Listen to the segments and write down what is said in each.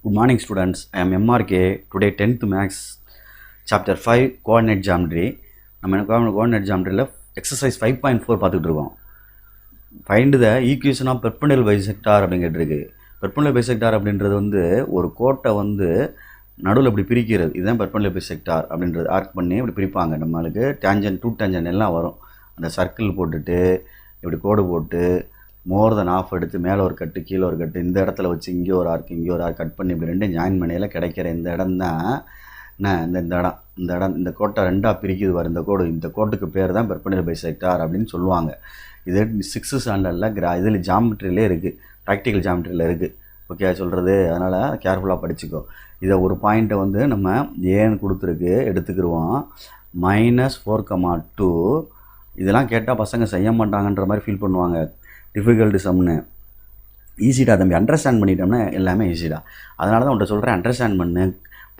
Good morning students, I am MRK. Today 10th Maths Chapter 5 Coordinate Geometry. நம்ம என்ன coordinate geometryல exercise 5.4 பார்த்துட்டு இருக்கோம். Find the equation of perpendicular bisector அப்படிங்கிறது இருக்கு. Perpendicular bisector அப்படின்றது வந்து ஒரு கோட்டை வந்து நடுவில் இப்படி பிரிக்கிறது. இதுதான் perpendicular bisector அப்படின்றது ஆர்க் பண்ணி இப்படி பிரிப்பாங்க. நம்மளுக்கு டேஞ்சன்ட் டூ டேஞ்சன்ட் எல்லாம் வரும். அந்த சர்க்கிள் போட்டுட்டு இப்படி கோடு போட்டு மோர் தென் ஆஃப் எடுத்து மேலே ஒரு கட்டு கீழே ஒரு கட்டு இந்த இடத்துல வச்சு இங்கே ஒரு ஆர்க் கட் பண்ணி இப்படி ரெண்டும் ஜாயின் பண்ணியில் கிடைக்கிற இந்த இடம் தான் இந்த கோட்டை ரெண்டாக பிரிக்குது வர இந்த கோட்டுக்கு பேர் தான் பெர்பெண்டிகுலர் பைசெக்டார் அப்படின்னு சொல்லுவாங்க. இது 6th ஸ்டாண்டர்டில் இதில் ஜாமெட்ரியிலே இருக்குது, ப்ராக்டிக்கல் ஜாமெட்ரியில் இருக்குது. ஓகே சொல்கிறது, அதனால் கேர்ஃபுல்லாக படிச்சுக்கோ. இதை ஒரு பாயிண்ட்டை வந்து நம்ம ஏன்னு கொடுத்துருக்கு எடுத்துக்கிடுவோம். -4,2 இதெல்லாம் கேட்டால் பசங்க செய்ய மாட்டாங்கன்ற மாதிரி ஃபீல் பண்ணுவாங்க. டிஃபிகல்ட்டு சம்னு ஈஸிடா தம்பி, அண்டர்ஸ்டாண்ட் பண்ணிட்டோம்னா எல்லாமே ஈஸிடா. அதனால தான் உன்ட்ட சொல்கிறேன், அண்டர்ஸ்டாண்ட் பண்ணு,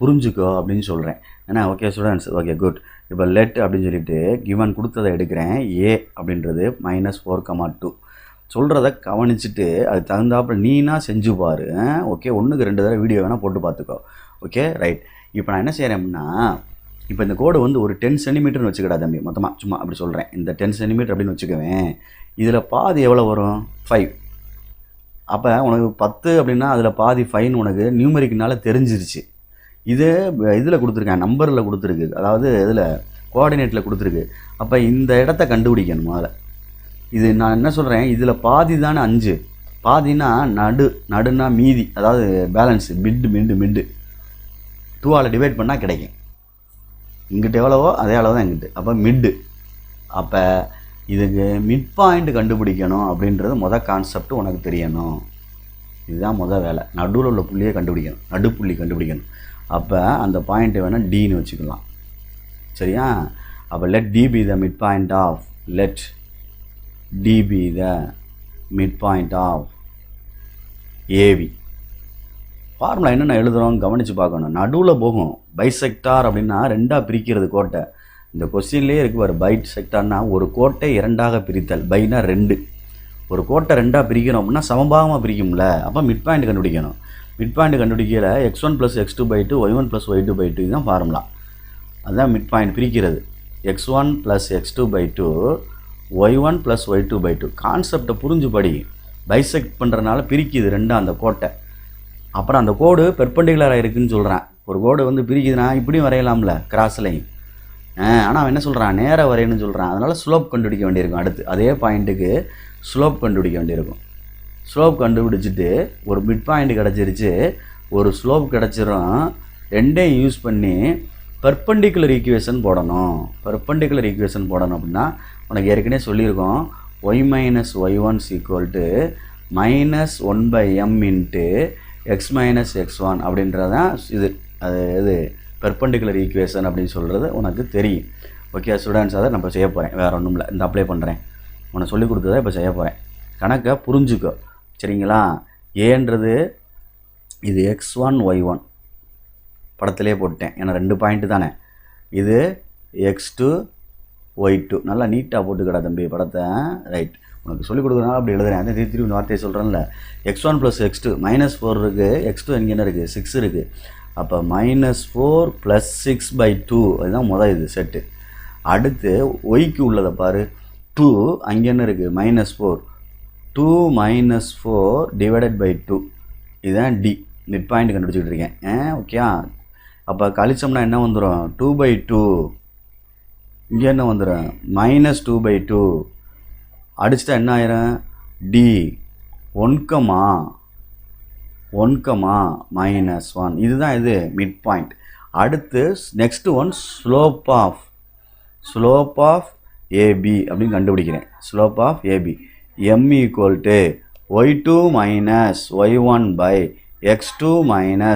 புரிஞ்சுக்கோ அப்படின்னு சொல்கிறேன். ஏன்னா ஓகே ஸ்டூடெண்ட்ஸ், ஓகே குட். இப்போ லெட் அப்படின்னு சொல்லிட்டு கிவன் கொடுத்ததை எடுக்கிறேன். ஏ அப்படின்றது -4,2 சொல்கிறத கவனிச்சுட்டு அது தகுந்தாப்புல நீனா செஞ்சு பாரு. ஓகே, 1க்கு 2 தடவை வீடியோ வேணால் போட்டு பார்த்துக்கோ. Okay right. இப்போ நான் என்ன செய்கிறேன் அப்படின்னா, இப்போ இந்த கோடு வந்து ஒரு 10 சென்டிமீட்டர்னு வச்சுக்கடா தம்பி, மொத்தமாக சும்மா அப்படி சொல்கிறேன். இந்த 10 சென்டிமீட்டர் அப்படின்னு வச்சுக்குவேன். இதில் பாதி எவ்வளோ வரும்? 5. அப்போ உனக்கு 10 அப்படின்னா அதில் பாதி 5ன்னு உனக்கு நியூமரிக்குனால தெரிஞ்சிருச்சு. இதில் கொடுத்துருக்கேன், நம்பரில் கொடுத்துருக்கு, அதாவது இதில் கோஆர்டினேட்டில் கொடுத்துருக்கு. அப்போ இந்த இடத்த கண்டுபிடிக்கணும் முதல்ல. இது நான் என்ன சொல்கிறேன், இதில் பாதி தானே 5, பாதினா நடுனா மீதி, அதாவது பேலன்ஸு மிட்டு 2ஆல் டிவைட் பண்ணால் கிடைக்கும். இங்கிட்ட எவ்வளவோ அதே அளவு தான் இங்கிட்டு, அப்போ மிட்டு. அப்போ இதுக்கு மிட் பாயிண்ட் கண்டுபிடிக்கணும் அப்படின்றது கான்செப்ட் உனக்கு தெரியணும். இதுதான் வேலை. நடுவில் உள்ள புள்ளியை கண்டுபிடிக்கணும், நடுப்புள்ளி கண்டுபிடிக்கணும். அப்போ அந்த பாயிண்ட்டை வேணால் டின்னு வச்சுக்கலாம், சரியா? அப்போ let D be the mid point of AB. Formula என்னென்ன எழுதுகிறோம் கவனித்து பார்க்கணும். நடுவில் போகும். பைசெக்டார் அப்படின்னா ரெண்டாக பிரிக்கிறது கோட்டை. இந்த கொஸ்டின்லேயே இருக்கு பாரு, பைட் செக்டார்னா ஒரு கோட்டை 2ஆக பிரித்தல். பைனா 2. ஒரு கோட்டை 2ஆக பிரிக்கணும் அப்படின்னா சமபாகமாக பிரிக்கும்ல. அப்போ மிட் பாயிண்ட் கண்டுபிடிக்கணும். மிட் பாயிண்ட் கண்டுபிடிக்கல x1 + x2/2 y1 + y2/2 இதுதான் ஃபார்முலா. அதுதான் மிட் பாயிண்ட் பிரிக்கிறது. x1 + x2/2 y1 + y2/2. கான்செப்டை புரிஞ்சு படி. பைசெக்ட் பண்ணுறதுனால பிரிக்குது ரெண்டாக அந்த கோட்டை. அப்புறம் அந்த கோடு பெர்பெண்டிகுலராக இருக்குதுன்னு சொல்கிறேன். ஒரு கோடு வந்து பிரிக்குதுன்னா இப்படியும் வரையலாம்ல, கிராஸ் லைன். ஆனால் அவன் என்ன சொல்கிறான், நேராக வரையணும்னு சொல்கிறான். அதனால் ஸ்லோப் கண்டுபிடிக்க வேண்டியிருக்கும். அடுத்து அதே பாயிண்ட்டுக்கு ஸ்லோப் கண்டுபிடிக்க வேண்டியிருக்கும். ஸ்லோப் கண்டுபிடிச்சிட்டு ஒரு மிட் பாயிண்ட் கிடச்சிருச்சு, ஒரு ஸ்லோப் கிடச்சிரும். ரெண்டையும் யூஸ் பண்ணி பெர்பெண்டிகுலர் ஈக்குவேஷன் போடணும். பெர்பெண்டிகுலர் ஈக்குவேஷன் போடணும் அப்படின்னா உனக்கு ஏற்கனவே சொல்லியிருக்கோம். y - y1 = -1/m × x - x1 அப்படின்றதான் இது பெர்பெண்டிகுலர் ஈக்குவேஷன் அப்படின்னு சொல்கிறது உனக்கு தெரியும். ஓகே ஸ்டூடெண்ட்ஸ், அதை நம்ம செய்ய போகிறேன். வேறு ஒன்றும் இல்லை, இந்த அப்ளை பண்ணுறேன். உன்னை சொல்லிக் கொடுத்ததை இப்போ செய்ய போகிறேன். கணக்கை புரிஞ்சுக்கோ, சரிங்களா? ஏன்றது இது x1 y1 படத்திலே போட்டேன், ஏன்னா 2 பாயிண்ட்டு தானே. இது x2 y2. நல்லா நீட்டாக போட்டுக்கடா தம்பி படத்தை. ரைட், உனக்கு சொல்லிக் கொடுக்குறதுனால அப்படி எழுதுறேன். அதே திருப்பி இந்த வார்த்தையை சொல்கிறேன்ல. x1 + x2 -4 இருக்குது, x2 எங்கே என்ன இருக்குது, 6 இருக்குது. அப்போ -4 + 6/2 அதுதான் இது செட்டு. அடுத்து ஒய்க்கு உள்ளதை பாரு, 2 அங்கே என்ன இருக்குது, -4. 2 - 4 / 2 இதுதான் டி. மிட் பாயிண்ட் கண்டுபிடிச்சிட்டு இருக்கேன். ஓகே, அப்போ கழிச்சோம்னா என்ன வந்துடும், 2/2. இங்கே என்ன வந்துடும், -2/2. அடிச்சுட்டா என்ன ஆயிரும், டி 1,1 இதுதான் இது மிட் பாயிண்ட். அடுத்து next one slope of AB அப்படின்னு கண்டுபிடிக்கிறேன். Slope of AB m = y2 - y1/x2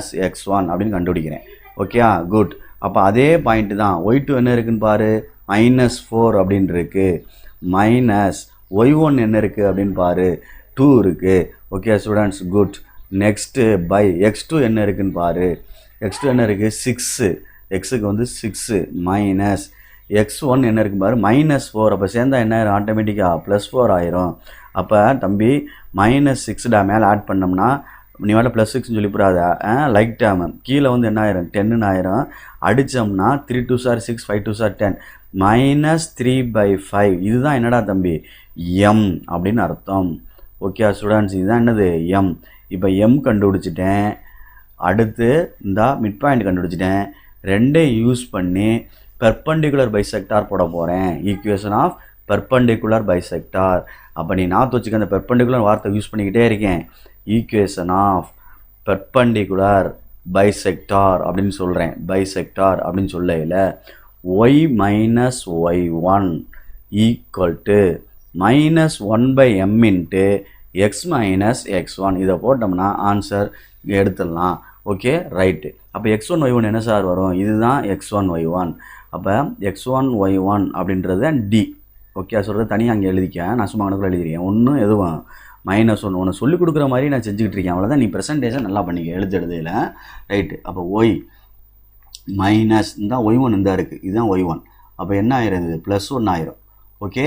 - x1 அப்படின்னு கண்டுபிடிக்கிறேன். Okay good. அப்போ அதே பாயிண்ட்டு தான். y2 என்ன இருக்குன்னு பாரு, -4 அப்படின்னு இருக்குது. -y1 என்ன இருக்குது அப்படின்னு பாரு, 2 இருக்குது. Okay students, good. நெக்ஸ்ட்டு பை x2 என்ன இருக்குன்னு பாரு. x2 என்ன இருக்குது, 6. எக்ஸுக்கு வந்து 6 மைனஸ் x1 என்ன இருக்குன்னு பாரு, -4. அப்போ சேர்ந்தா என்ன ஆயிரும், ஆட்டோமேட்டிக்காக +4 ஆயிரும். அப்போ தம்பி -6 மேலே ஆட் பண்ணோம்னா நீ வேலை ப்ளஸ் 6ன்னு சொல்லி போடாத. லைக் டேர்மு கீழே வந்து என்ன ஆயிரும் 10ன்னு ஆயிரும். அடித்தோம்னா 3 2 சார் 6 5 2 சார் 10 -3/5 இதுதான் என்னடா தம்பி எம் அப்படின்னு அர்த்தம். ஓகே ஸ்டூடெண்ட்ஸ், இதுதான் என்னது எம். இப்போ எம் கண்டுபிடிச்சிட்டேன். அடுத்து இந்த மிட் பாயிண்ட் கண்டுபிடிச்சிட்டேன். ரெண்டையும் யூஸ் பண்ணி பெர்பெண்டிகுலர் பைசெக்டார் போட போகிறேன். Equation of perpendicular bisector. அப்போ நீ நாற்று வச்சுக்க அந்த பெர்பெண்டிகுலர் வார்த்தை யூஸ் பண்ணிக்கிட்டே இருக்கேன். ஈக்குவேஷன் ஆஃப் பெர்பெண்டிகுலர் பைசெக்டார் அப்படின்னு சொல்கிறேன். பைசெக்டார் அப்படின்னு சொல்லையில் y minus y1 equal to -1/m into x minus x1. இதை போட்டோம்னா ஆன்சர் எடுத்துடலாம். Okay right. அப்போ x1 y1 என்ன சார் வரும்? இதுதான் x1 y1. அப்போ x1 y1 அப்படின்றது டி. ஓகே சொல்கிறது தனியாக அங்கே எழுதிக்க. நான் சும்மா கணக்கில் எழுதிருக்கேன். ஒன்றும் எதுவும் -1 ஒன்று சொல்லிக் கொடுக்குற மாதிரி நான் செஞ்சுக்கிட்டு இருக்கேன். அவ்வளோதான். நீ ப்ரெசன்டேஷன் நல்லா பண்ணிக்க எழுதுறதுல. ரைட்டு. அப்போ ஒய் மைனஸ் இந்த y1 இந்த இருக்குது. இதுதான் y1. அப்போ என்ன ஆயிரும்? +1 ஆயிரும். Okay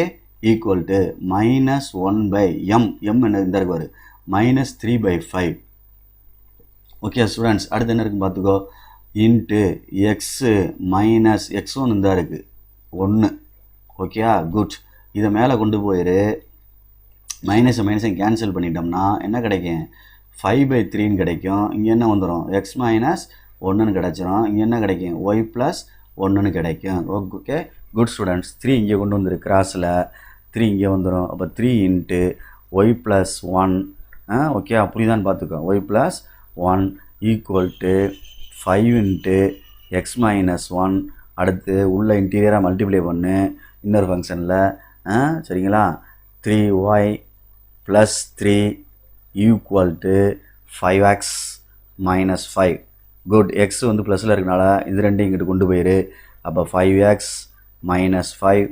equal to -1/m. M என்ன இந்த இருக்கு வரும் -3/5. ஓகே ஸ்டூடெண்ட்ஸ், அடுத்து என்ன இருக்குன்னு பார்த்துக்கோ. இன்ட்டு எக்ஸு மைனஸ் x1 இந்த இருக்குது 1. Okay good. இதை மேலே கொண்டு போயிரு. மைனஸை கேன்சல் பண்ணிட்டோம்னா என்ன கிடைக்கும்? 5/3ன்னு கிடைக்கும். இங்கே என்ன வந்துடும்? x மைனஸ் 1ன்னு கிடச்சிரும். இங்கே என்ன கிடைக்கும்? y ப்ளஸ் 1ன்னு கிடைக்கும். Okay good students. 3 இங்கே கொண்டு வந்துரு. கிராஸில் 3 இங்கே வந்துடும். அப்போ 3 இன்ட்டு y ப்ளஸ் 1. ஓகே அப்படிதான் பார்த்துக்கோ. y plus 1 equal to 5 into x minus 1. அடுத்து உள்ள இன்டீரியராக மல்டிப்ளை பண்ணு இன்னொரு ஃபங்க்ஷனில். சரிங்களா? 3y plus 3 equal to 5x minus 5. Good. X வந்து ப்ளஸில் இருக்கனால இது ரெண்டும் இங்கிட்டு கொண்டு போயிரு. அப்போ 5x minus 5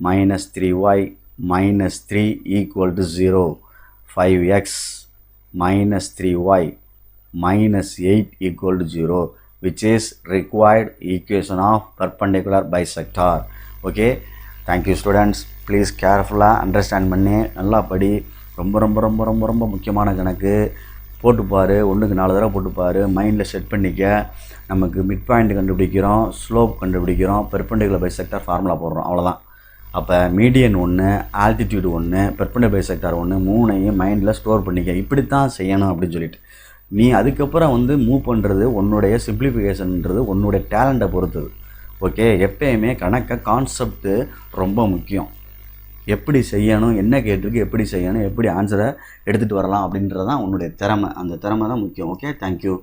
minus 3y minus 3 equal to 0. 5x minus 3y minus 8 equal to 0, which is required equation of perpendicular bisector. Okay, thank you students. Please carefully understand பண்ணி நல்லா படி. ரொம்ப ரொம்ப ரொம்ப ரொம்ப ரொம்ப முக்கியமான கணக்கு. போட்டுப்பார். 1க்கு 4 தடவை போட்டுப்பார். மைண்டில் செட் பண்ணிக்க. நமக்கு மிட் பாயிண்ட் கண்டுபிடிக்கிறோம், ஸ்லோப் கண்டுபிடிக்கிறோம், பெர்பெண்டிகுலர் பைசெக்டார் ஃபார்முலா போடுறோம். அவ்வளோதான். அப்போ மீடியன் 1, ஆல்டிடியூடு 1, பெர்பெண்டிகுலர் பைசெக்டார் 1, மூணையும் மைண்டில் ஸ்டோர் பண்ணிக்க. இப்படித்தான் செய்யணும் அப்படின்னு சொல்லிட்டு நீ அதுக்கப்புறம் வந்து மூவ் பண்ணுறது உன்னுடைய சிம்பிளிஃபிகேஷன்ன்றது உன்னுடைய டேலண்ட்டை பொறுத்தது. ஓகே, எப்பயுமே கணக்கை கான்செப்ட்டு ரொம்ப முக்கியம். எப்படி செய்யணும், என்ன கேட்டிருக்கு, எப்படி செய்யணும், எப்படி ஆன்சரை எடுத்துகிட்டு வரலாம் அப்படின்றது தான் உன்னுடைய திறமை. அந்த திறமை தான் முக்கியம். Okay, thank you.